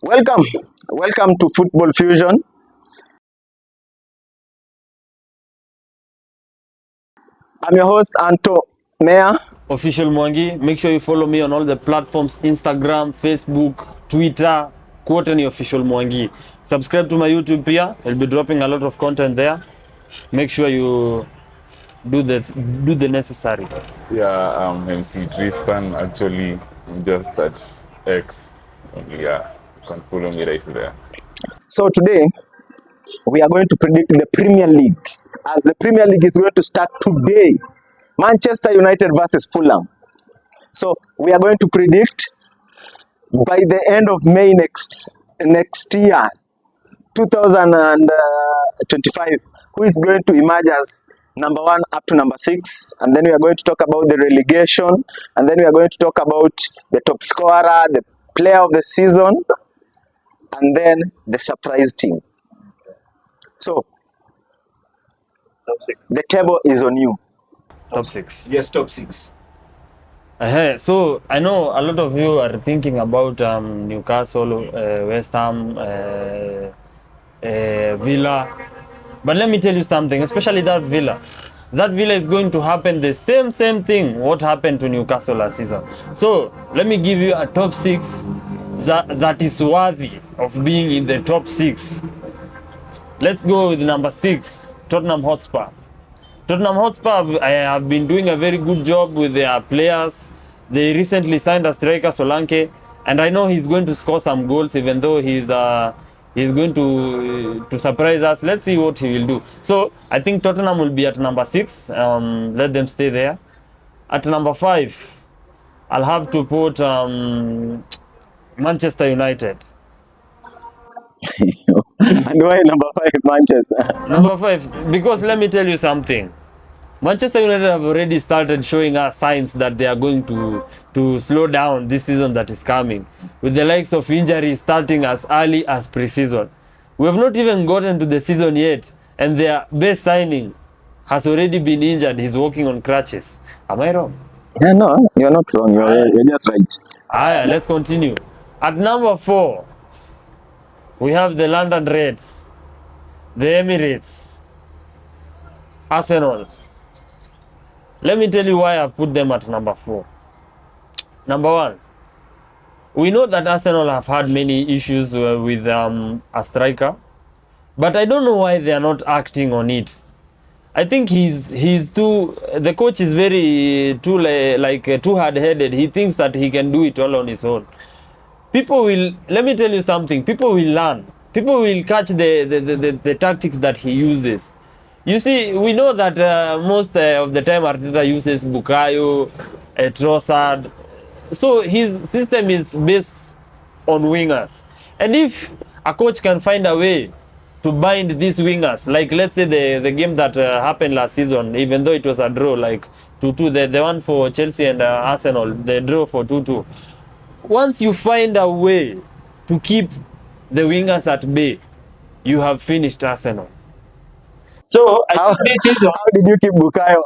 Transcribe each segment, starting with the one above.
Welcome to Football Fusion. I'm your host Anto Meya. Official Mwangi. Make sure you follow me on all the platforms: Instagram, Facebook, Twitter. Quote any Official Mwangi. Subscribe to my YouTube here. I'll be dropping a lot of content there. Make sure you do the necessary. Yeah, I'm MC Tristan. Actually, I'm just at X. Yeah, you can follow me right there. So today we are going to predict the Premier League, as the Premier League is going to start today. Manchester United versus Fulham. So we are going to predict by the end of May next year, 2025, who is going to emerge as number 1 up to number 6, and then we are going to talk about the relegation, and then we are going to talk about the top scorer, the player of the season, and then the surprise team. So Top 6. the table is on you. Top 6. Yes, top 6. So I know a lot of you are thinking about Newcastle, West Ham, Villa. But let me tell you something, especially that Villa. That Villa is going to happen the same thing what happened to Newcastle last season. So let me give you a top 6 that is worthy of being in the top 6. Let's go with number 6, Tottenham Hotspur. Tottenham Hotspur have been doing a very good job with their players. They recently signed a striker, Solanke, and I know he's going to score some goals, even though he's going to surprise us. Let's see what he will do. So I think Tottenham will be at number 6. Let them stay there. At number 5, I'll have to put Manchester United. And why number 5 Manchester? Number 5, because let me tell you something. Manchester United have already started showing us signs that they are going to slow down this season that is coming, with the likes of injuries starting as early as pre-season. We have not even gotten to the season yet, and their best signing has already been injured. He's walking on crutches. Am I wrong? Yeah, no, you're not wrong. You're just right. Let's continue. At number 4, we have the London Reds, the Emirates, Arsenal. Let me tell you why I've put them at number 4. Number 1, we know that Arsenal have had many issues with a striker, but I don't know why they are not acting on it. I think the coach is too hard-headed. He thinks that he can do it all on his own. Let me tell you something, people will learn. People will catch the tactics that he uses. You see, we know that most of the time Arteta uses Bukayo, Trossard. So his system is based on wingers. And if a coach can find a way to bind these wingers, like let's say the game that happened last season, even though it was a draw, like 2-2, the one for Chelsea and Arsenal, the draw for 2-2. Once you find a way to keep the wingers at bay, you have finished Arsenal. So How did you keep Bukayo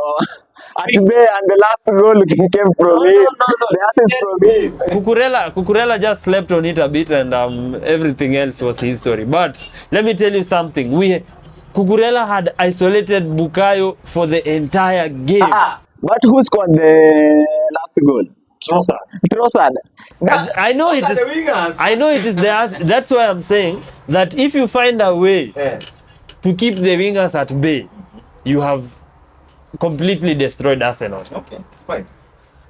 at bay, and the last goal came from him? The assist from him. Cucurella just slept on it a bit, and everything else was history. But let me tell you something. Cucurella had isolated Bukayo for the entire game. But who scored the last goal? Trossard. I know it is. I know it is there. That's why I'm saying that if you find a way to keep the wingers at bay, you have completely destroyed Arsenal. Okay, it's fine.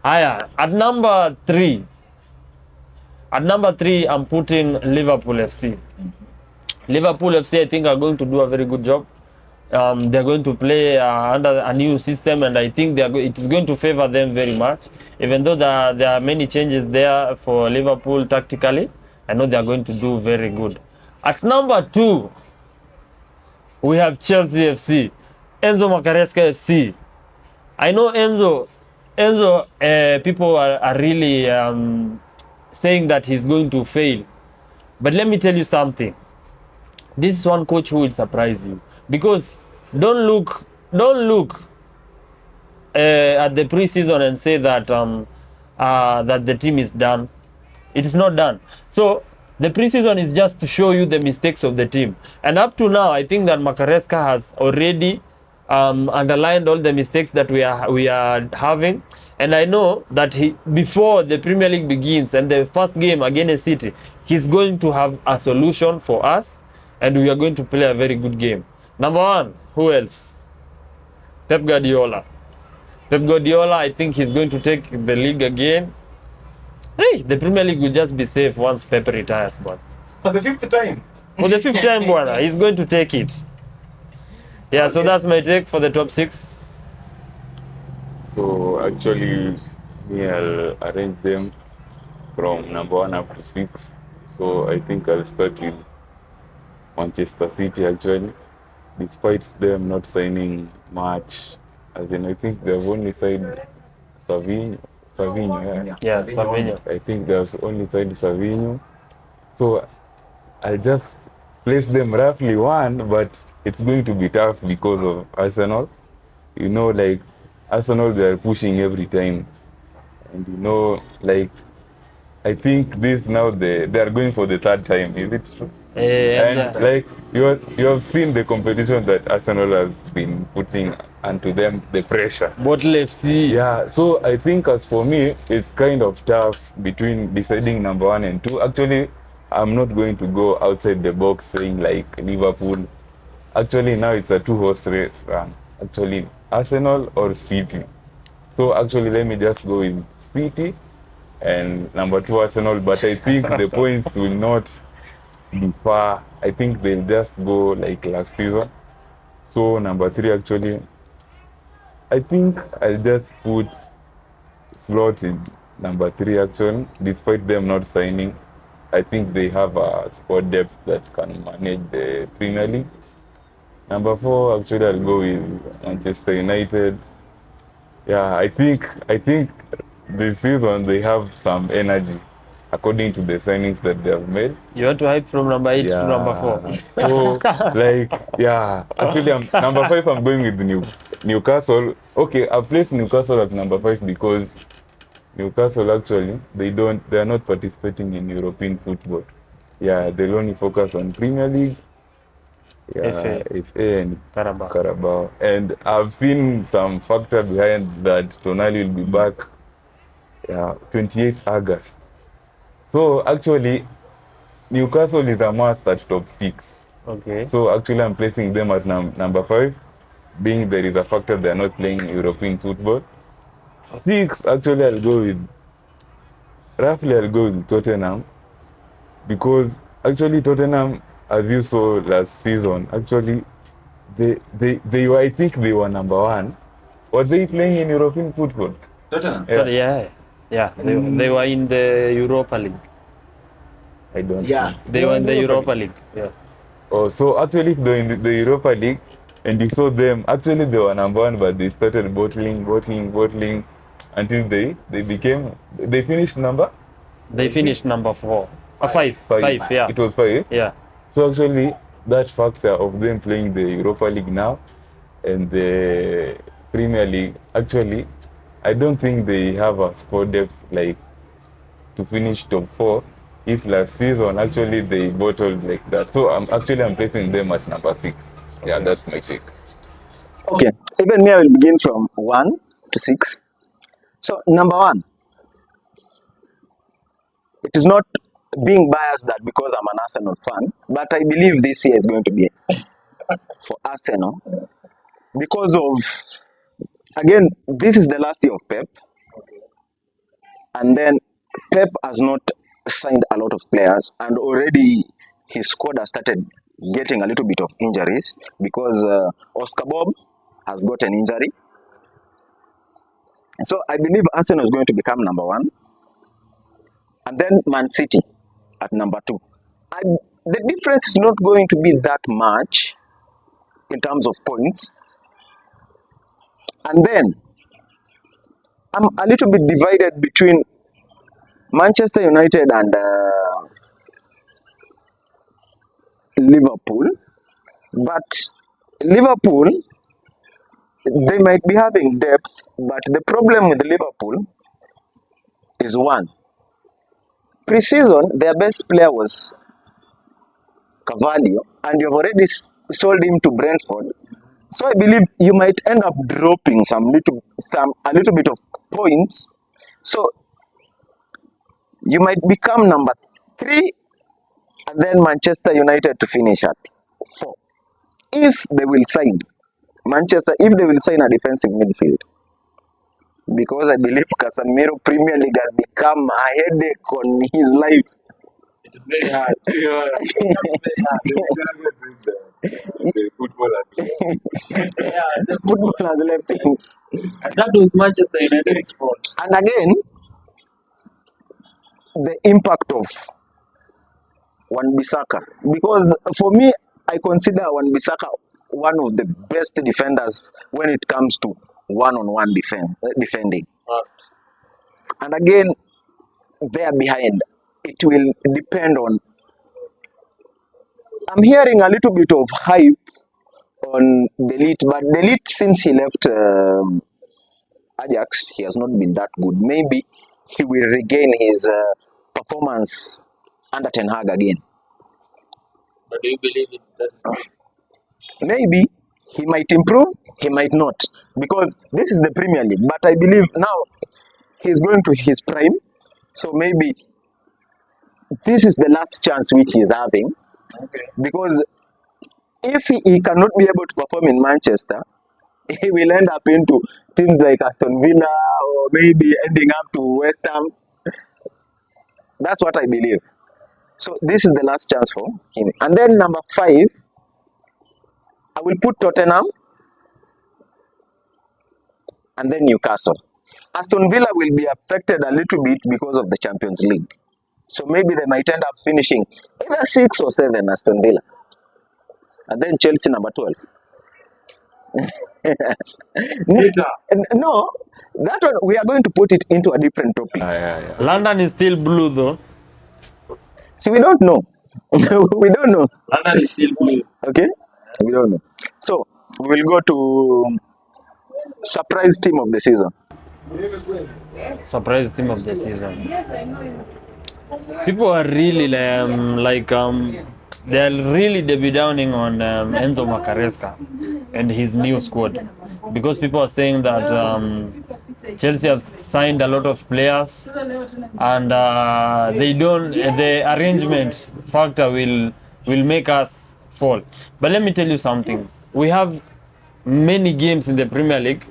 At number 3, I'm putting Liverpool FC. Liverpool FC, I think, are going to do a very good job. They're going to play under a new system, and I think it is going to favor them very much. Even though there are many changes there for Liverpool tactically, I know they are going to do very good. At number 2, we have Chelsea FC, Enzo Macaresca FC. I know Enzo. People are really saying that he's going to fail, but let me tell you something. This is one coach who will surprise you, because don't look at the preseason and say that that the team is done. It is not done. So The preseason is just to show you the mistakes of the team. And up to now, I think that Makarevska has already underlined all the mistakes that we are having. And I know that before the Premier League begins and the first game against City, he's going to have a solution for us, and we are going to play a very good game. Number one, who else? Pep Guardiola. Pep Guardiola, I think he's going to take the league again. Hey, the Premier League will just be safe once Pep retires, but For the 5th time. for the 5th time, Bwana, he's going to take it. Yeah, so Okay. that's my take for the top 6. So actually, me, I'll arrange them from number 1 up to 6. So I think I'll start with Manchester City actually, despite them not signing much. As in, I think they've only signed Savinho, yeah. Yeah, Savinho. Savinho. I think they've only signed Savinho. So I'll just place them roughly 1, but it's going to be tough because of Arsenal. You know, like Arsenal, they are pushing every time. And you know, like, I think this now they are going for the 3rd time. Is it true? And Yeah. like you have seen the competition that Arsenal has been putting onto them, the pressure. Bottle FC. Yeah, so I think as for me, it's kind of tough between deciding number 1 and 2. Actually, I'm not going to go outside the box saying like Liverpool. Actually, now it's a 2-horse race. Actually, Arsenal or City. So actually, let me just go with City and number 2 Arsenal. But I think the points will not be far. I think they'll just go like last season. So number 3 actually, I think I'll just put Slot in number 3 actually, despite them not signing. I think they have a squad depth that can manage the Premier League. Number 4 actually, I'll go with Manchester United. Yeah, I think this season they have some energy according to the signings that they have made. You want to hype from number 8 to number 4. So, like, yeah. Actually, number 5, I'm going with Newcastle. Okay, I placed Newcastle at number 5 because Newcastle actually they are not participating in European football. Yeah, they'll only focus on Premier League. Yeah, FA and Carabao. And I've seen some factor behind that. Tonali will be back. Yeah, 28th August. So actually, Newcastle is a must at top 6. Okay. So actually, I'm placing them at number 5, being there is a factor they are not playing European football. 6, actually, I'll go with Tottenham, because actually Tottenham, as you saw last season, actually they were, I think they were number 1. Were they playing in European football? Tottenham. Yeah. They were in the Europa League. I don't Yeah. know. They were in the Europa League. Yeah. Oh, so actually, if they're in the Europa League, and you saw them, actually they were number 1, but they started bottling until they finished number? They finished number 4. 5. 5, yeah. It was 5. Yeah. So actually, that factor of them playing the Europa League now and the Premier League, actually, I don't think they have a squad depth like to finish top 4. If last season actually they bottled like that. So I'm placing them at number 6. Yeah, that's my take. Okay, even me, I will begin from 1 to 6. So, number 1, it is not being biased that because I'm an Arsenal fan, but I believe this year is going to be for Arsenal because of, again, this is the last year of Pep, and then Pep has not signed a lot of players, and already his squad has started getting a little bit of injuries because Oscar Bob has got an injury. So I believe Arsenal is going to become number 1, and then Man City at number 2. And the difference is not going to be that much in terms of points. And then I'm a little bit divided between Manchester United and Liverpool. But Liverpool, they might be having depth, but the problem with Liverpool is, one, Pre-season, their best player was Cavallo, and you have already sold him to Brentford. So I believe you might end up dropping a little bit of points. So you might become number 3, and then Manchester United to finish at 4. If they will sign if they will sign a defensive midfield. Because I believe Casemiro Premier League has become a headache on his life. It is very hard. The football has The football has left him. And that was Manchester United's fault. And again, the impact of Wan-Bissaka. Because for me, I consider Wan-Bissaka one of the best defenders when it comes to one-on-one defending. And again, there behind, it will depend on. I'm hearing a little bit of hype on Delete, but Delete, since he left Ajax, he has not been that good. Maybe he will regain his performance under Ten Hag again. But do you believe that is great? Maybe he might improve, he might not, because this is the Premier League. But I believe now he's going to his prime, so maybe this is the last chance which he's having. Okay. Because if he cannot be able to perform in Manchester, he will end up into teams like Aston Villa or maybe ending up to West Ham. That's what I believe. So this is the last chance for him. And then number 5, I will put Tottenham and then Newcastle. Aston Villa will be affected a little bit because of the Champions League. So maybe they might end up finishing either 6 or 7, Aston Villa. And then Chelsea number 12. No, that one we are going to put it into a different topic. London is still blue though. See, we don't know. We don't know. London is still blue. Okay? We don't know. So, we will go to surprise team of the season. Surprise team of the season. People are really they are really downing on Enzo Macaresca and his new squad, because people are saying that Chelsea have signed a lot of players, and the arrangement factor will make us fall. But let me tell you something. We have many games in the Premier League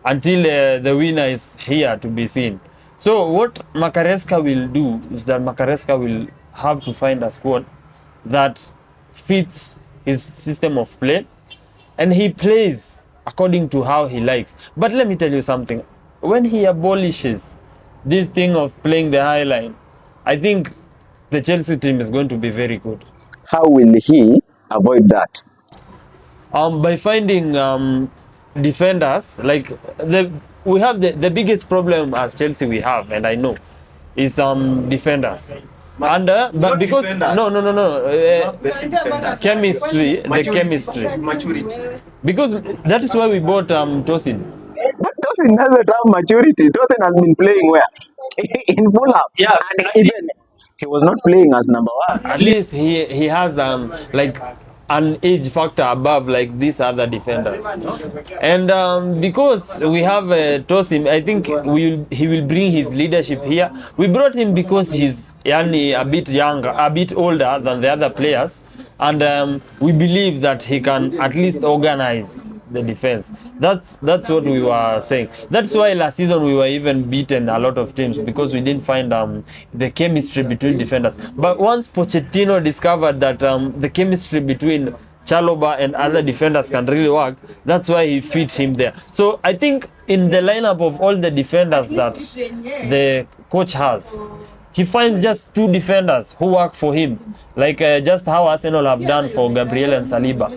until the winner is here to be seen. So what Macaresca will do is that Macaresca will have to find a squad that fits his system of play, and he plays according to how he likes. But let me tell you something. When he abolishes this thing of playing the high line, I think the Chelsea team is going to be very good. How will he avoid that? By finding defenders. Like we have the biggest problem as Chelsea we have, and I know, is defenders. And but because defenders. chemistry, the chemistry, Maturity. because that is why we bought Tosin. But Tosin doesn't have maturity. Tosin has been playing where? In Fulham. Yeah, And even he was not playing as number 1. At least he has like an age factor above like these other defenders. And because we have Tosin, I think he will bring his leadership here. We brought him because he's a bit younger, a bit older than the other players, and we believe that he can at least organize the defense. That's what we were saying. That's why last season we were even beaten a lot of teams, because we didn't find the chemistry between defenders. But once Pochettino discovered that the chemistry between Chalobah and other defenders can really work, that's why he fit him there. So I think in the lineup of all the defenders that the coach has, he finds just 2 defenders who work for him, like just how Arsenal have done for Gabriel and Saliba.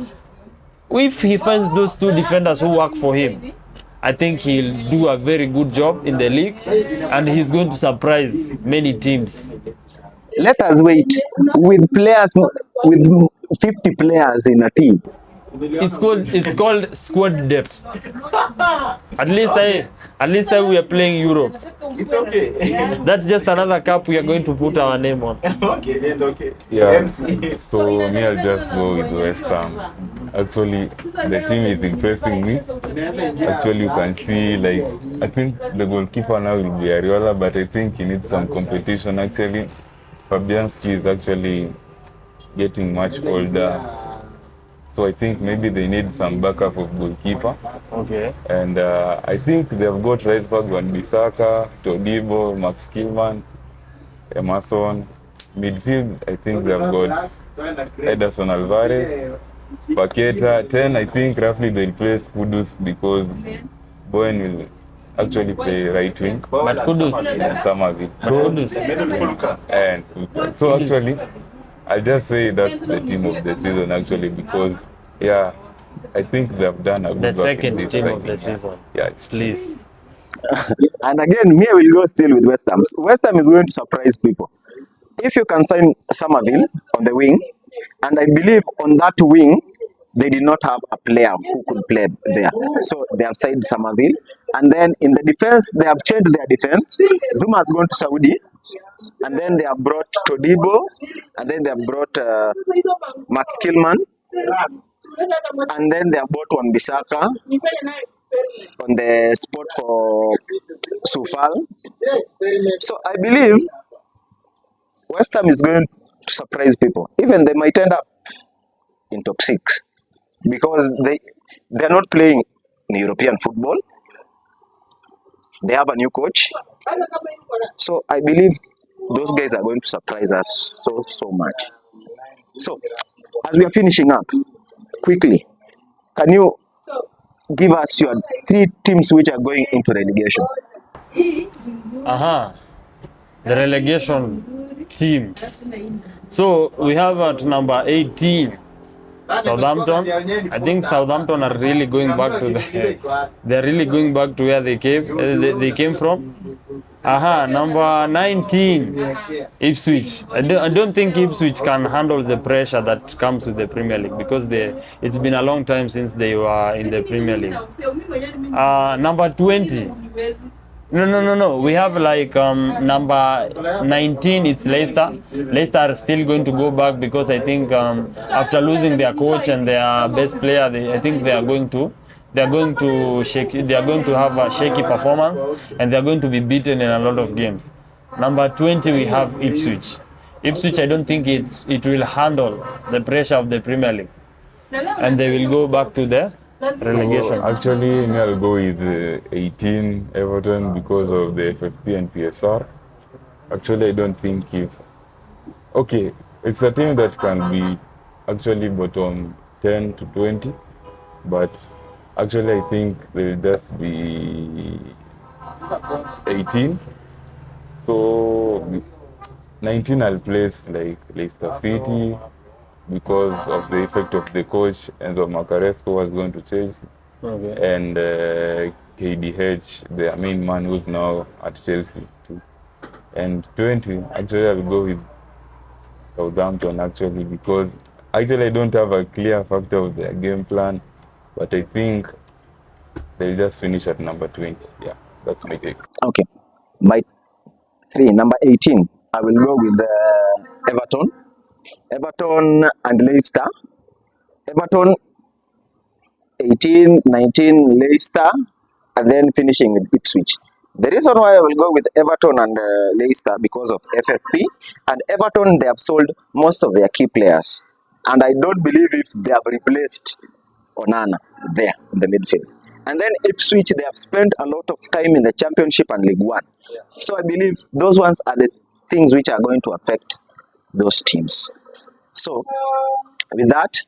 If he finds those 2 defenders who work for him, I think he'll do a very good job in the league, and he's going to surprise many teams. Let us wait. With 50 players in a team, It's called squad depth. At least we are playing Europe. It's okay. That's just another cup we are going to put our name on. Okay, that's okay. Yeah. MC. So me, I'll just go with West Ham. Actually, the team is impressing me. Actually, you can see, like, I think the goalkeeper now will be Ariola, but I think he needs some competition. Actually, Fabianski is actually getting much older. So I think maybe they need some backup of goalkeeper. Okay. And I think they've got right back Van Bissaka, Todibo, Max Kilman, Emerson. Midfield, I think they've got Ederson Alvarez, Paqueta. 10, I think roughly they'll play Kudus because Bowen will actually play right wing. But Kudus. And Samavi. Kudus. And so actually, I'll just say that's the team of the season actually because, yeah, I think they've done a good The work in second this, team I of the think. season. Yeah, it's Please. And again, me, I will go still with West Ham. West Ham is going to surprise people. If you can sign Somerville on the wing, and I believe on that wing, they did not have a player who could play there. So they have signed Somerville. And then in the defense, they have changed their defense. Zuma has gone to Saudi. And then they have brought Todibo. And then they have brought Max Kilman. And then they have brought Wan Bissaka on the spot for Sufal. So I believe West Ham is going to surprise people. Even they might end up in top 6 because they're not playing in European football. They have a new coach. So I believe those guys are going to surprise us so much. So as we are finishing up, quickly, can you give us your 3 teams which are going into relegation? The relegation teams. So we have at number 18 Southampton. I think Southampton are really going back to they're really going back to where they came from. Number 19 Ipswich. I don't think Ipswich can handle the pressure that comes with the Premier League because it's been a long time since they were in the Premier League. Number 20. No. We have like number 19. It's Leicester. Leicester are still going to go back because I think after losing their coach and their best player, I think they are going to have a shaky performance and they are going to be beaten in a lot of games. Number 20 we have Ipswich. Ipswich, I don't think it will handle the pressure of the Premier League, and they will go back to the relegation. So actually, I'll go with 18 Everton because of the FFP and PSR. Actually, I don't think it's a team that can be actually bottom 10 to 20, but actually I think they'll just be 18. So 19 I'll place like Leicester City, because of the effect of the coach Enzo Macaresco was going to Chelsea. Okay. And KDH, their main man, who's now at Chelsea too. And 20, actually I'll go with Southampton actually because actually I don't have a clear factor of their game plan, but I think they'll just finish at number 20. Yeah, that's my take. Okay. My 3, number 18, I will go with Everton and Leicester. Everton 18, 19 Leicester, and then finishing with Ipswich. The reason why I will go with Everton and Leicester because of FFP, and Everton, they have sold most of their key players, and I don't believe if they have replaced Onana there in the midfield. And then Ipswich, they have spent a lot of time in the Championship and League One. So I believe those ones are the things which are going to affect those teams. So with that,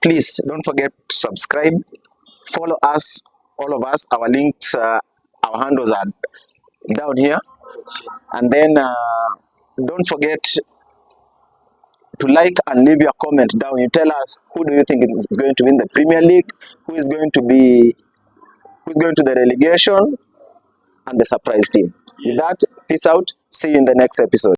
please don't forget to subscribe, follow us, all of us. Our links, our handles are down here. And then don't forget to like and leave your comment down. You tell us who do you think is going to win the Premier League, who is going to the relegation, and the surprise team. With that, peace out. See you in the next episode.